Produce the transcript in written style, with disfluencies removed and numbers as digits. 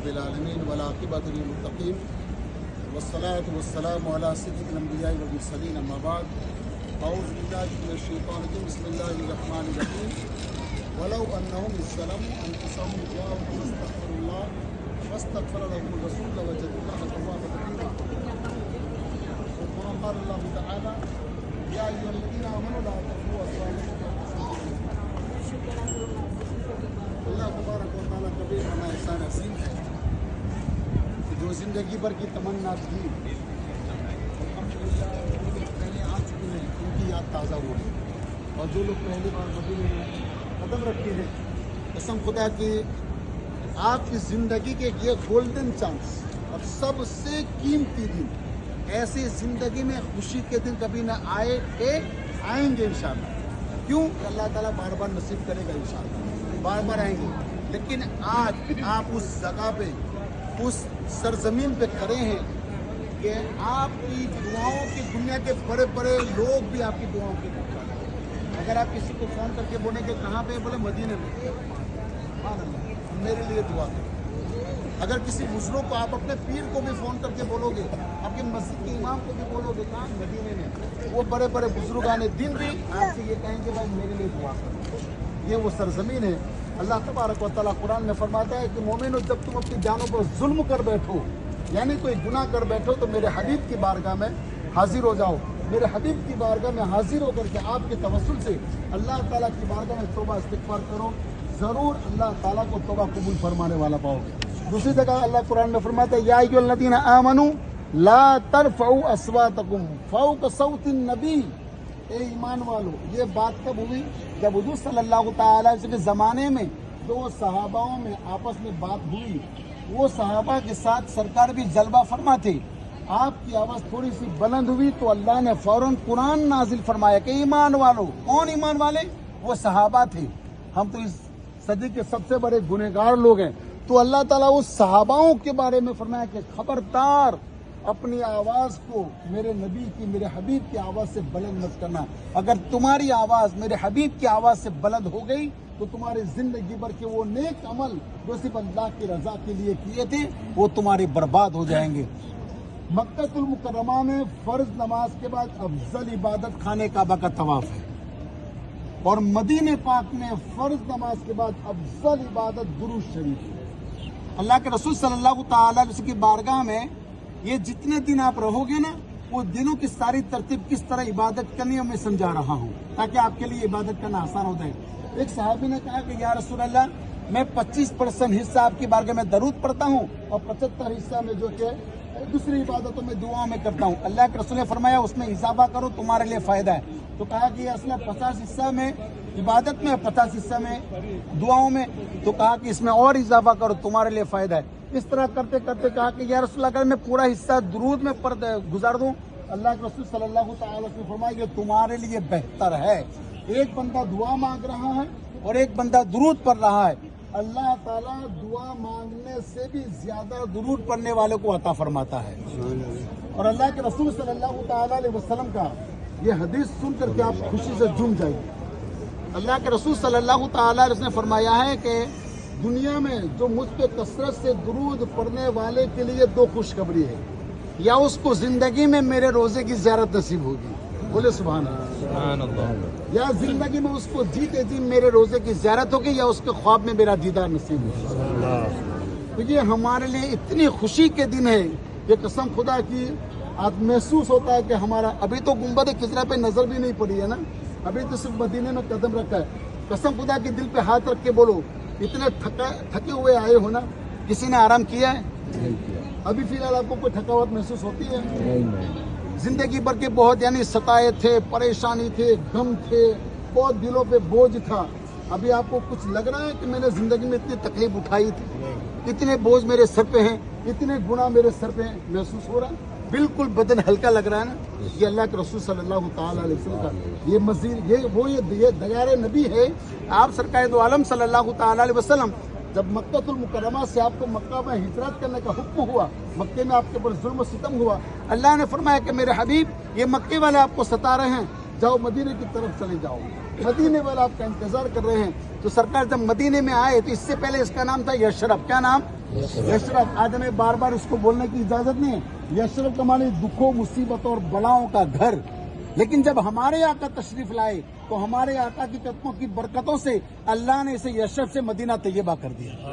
रब्बिल आलमीन वल आक़िबतु लिल मुत्तक़ीन वस्सलातु वस्सलामु अला सय्यिदिल अंबिया'i वल मुरसलीन अम्मा बाद अऊज़ु बिल्लाहि मिनश शैतानिर रजीम बिस्मिल्लाहिर रहमानिर रहीम वलौ अन्नहुम इज़्ज़लमू अनफुसहुम जाअूका फस्तग़फिरुल्लाह वस्तग़फ़र लहुमुर रसूल लवजदुल्लाह तव्वाबन रहीमा। क़ाल अल्लाहु तआला या अय्युहल्लज़ीना आमनू ला तर्फ़ऊ अस्वातकुम अल्लाह तबारक व तआला कभी हमारा एहसान अज़ीम है कि जो ज़िंदगी भर की तमन्ना थी अल्हम्दुलिल्लाह जो लोग पहले आ चुके हैं उनकी याद ताज़ा हो रही और जो लोग पहली बार मदीने में कदम रखे हैं कसम खुदा की आपकी ज़िंदगी के ये गोल्डन चांस और सबसे कीमती दिन, ऐसी ज़िंदगी में खुशी के दिन कभी ना आए थे, आएंगे इंशाअल्लाह। क्यों? अल्लाह ताला बार बार नसीब करेगा इंशाअल्लाह, बार बार आएंगे। लेकिन आज आप उस जगह पे, उस सरजमीन पे खड़े हैं कि आपकी दुआओं की, दुनिया के बड़े बड़े लोग भी आपकी दुआओं की पुकार हैं। अगर आप किसी को फ़ोन करके बोलेंगे कहाँ पे, बोले मदीने में, हाँ मेरे लिए दुआ करें। अगर किसी बुजुर्ग को, आप अपने पीर को भी फ़ोन करके बोलोगे, आपके मस्जिद के इमाम को भी बोलोगे कहाँ, मदीने में, वो बड़े बड़े बुजुर्गाने दिन भी आपसे ये कहेंगे भाई मेरे लिए दुआ करो। ये वो सरजमीन है। अल्लाह तबारक व तआला कुरान में फरमाता है कि मोमिनो जब तुम अपनी जानों पर जुल्म कर बैठो, यानी कोई गुनाह कर बैठो, तो मेरे हबीब की बारगाह में हाजिर हो जाओ। मेरे हबीब की बारगाह में हाजिर होकर के आपके तवस्सुल से अल्लाह ताला की बारगाह में तौबा इस्तिग़फ़ार करो, ज़रूर अल्लाह ताला को तौबा कबूल फरमाने वाला पाओगे। दूसरी जगह अल्लाह कुरान में फरमाता है या अय्युहल्लज़ीना आमनू ला तरफ़ऊ अस्वातकुम फ़ौक़ सौतिन नबी। ए ईमान वालो, ये बात कब हुई? जब हुज़ूर सल्लल्लाहु तआला अलैहि वसल्लम के ज़माने में दो सहाबाओं में आपस में बात हुई। वो सहाबा के साथ सरकार भी जलवा फरमा थे। आपकी आवाज़ थोड़ी सी बुलंद हुई तो अल्लाह ने फ़ौरन कुरान नाजिल फरमाया कि ईमान वालो। कौन ईमान वाले? वो सहाबा थे। हम तो इस सदी के सबसे बड़े गुनहगार लोग हैं, तो अल्लाह ताला उस सहाबाओं के बारे में फरमाया कि खबरदार अपनी आवाज़ को मेरे नबी की, मेरे हबीब की आवाज़ से बुलंद मत करना। अगर तुम्हारी आवाज़ मेरे हबीब की आवाज़ से बुलंद हो गई तो तुम्हारी ज़िंदगी भर के वो नेक अमल जो सिर्फ अल्लाह की रज़ा के लिए किए थे वो तुम्हारे बर्बाद हो जाएंगे। मक्कातुल मुकर्रमा में फ़र्ज नमाज के बाद अफजल इबादत खाने काबा का तवाफ़ है, और मदीने पाक में फ़र्ज नमाज के बाद अफजल इबादत दुरूद शरीफ है। अल्लाह के रसूल सल्लल्लाहु तआला अलैहि वसल्लम की बारगाह में ये जितने दिन आप रहोगे ना, वो दिनों की सारी तरतीब किस तरह इबादत करनी है मैं समझा रहा हूँ, ताकि आपके लिए इबादत करना आसान हो जाए। एक सहाबी ने कहा कि या रसूल अल्लाह, मैं 25% हिस्सा आपकी बारगाह में दरूद पढ़ता हूँ और 75 हिस्सा में जो कि दूसरी इबादतों में, दुआओं में करता हूँ। अल्लाह के रसूल ने फरमाया उसमें इजाफा करो, तुम्हारे लिए फ़ायदा है। तो कहा कि असल 50 हिस्सा में इबादत में, 50 हिस्सा में दुआओं में। तो कहा कि इसमें और इजाफा करो, तुम्हारे लिए फ़ायदा है। इस तरह करते करते कहा कि या रसूल अगर मैं पूरा हिस्सा दुरूद में गुजार दूं, अल्लाह के रसूल सल्लल्लाहु तआला अलैहि वसल्लम फरमाया ये तुम्हारे लिए बेहतर है। एक बंदा दुआ मांग रहा है और एक बंदा दुरूद पढ़ रहा है। अल्लाह ताला दुआ मांगने से भी ज्यादा दुरूद पढ़ने वाले को अता फरमाता है। और अल्लाह के रसूल सल्लल्लाहु तआला अलैहि वसल्लम का ये हदीस सुन करके आप खुशी से झूम जाएंगे। अल्लाह के रसूल सल्लल्लाहु तआला अलैहि वसल्लम ने फरमाया है कि दुनिया में जो मुझ पे कसरत से दुरूद पढ़ने वाले के लिए दो खुशखबरी है, या उसको जिंदगी में मेरे रोजे की ज़ियारत नसीब होगी, बोले सुभान अल्लाह, या जिंदगी में उसको जीते जी मेरे रोजे की ज़ियारत होगी, या उसके ख्वाब में मेरा दीदार नसीब होगा। तो ये हमारे लिए इतनी खुशी के दिन है कि कसम खुदा की आज महसूस होता है कि हमारा अभी तो गुंबद खिजरा पे नजर भी नहीं पड़ी है ना, अभी तो सिर्फ मदीने में कदम रखा है। कसम खुदा के दिल पे हाथ रख के बोलो, इतने थके हुए आए हो ना, किसी ने आराम किया है? अभी फिलहाल आपको कोई थकावट महसूस होती है? जिंदगी भर के बहुत यानी सताए थे, परेशानी थे, गम थे, बहुत दिलों पे बोझ था। अभी आपको कुछ लग रहा है कि मैंने जिंदगी में इतनी तकलीफ उठाई थी, इतने बोझ मेरे सर पे हैं, इतने गुनाह मेरे सर पे हैं, महसूस हो रहा है? बिल्कुल बदन हल्का लग रहा है ना। ये अल्लाह के रसूल सल्लल्लाहु तआला अलैहि वसल्लम का ये मज़ीद ये दयारे नबी है। आप सरकार दो आलम सल्लल्लाहु तआला अलैहि वसल्लम जब मक्कातुल मुकर्रमा से आपको मक्का में हिजरत करने का हुक्म हुआ, मक्के में आपके ऊपर जुल्म सितम हुआ, अल्लाह ने फरमाया कि मेरे हबीब ये मक्के वाले आपको सता रहे हैं, जाओ मदीने की तरफ चले जाओ, मदीने वाले आपका इंतजार कर रहे हैं। तो सरकार जब मदीने में आए तो इससे पहले इसका नाम था यशरब। क्या नाम? यशरफ, आज हमें बार बार उसको बोलने की इजाजत नहीं है। यशरफ का माने दुखों, मुसीबतों और बलाओं का घर। लेकिन जब हमारे आका तशरीफ लाए तो हमारे आका की कदमों की बरकतों से अल्लाह ने इसे यशरफ से मदीना तैयबा कर दिया।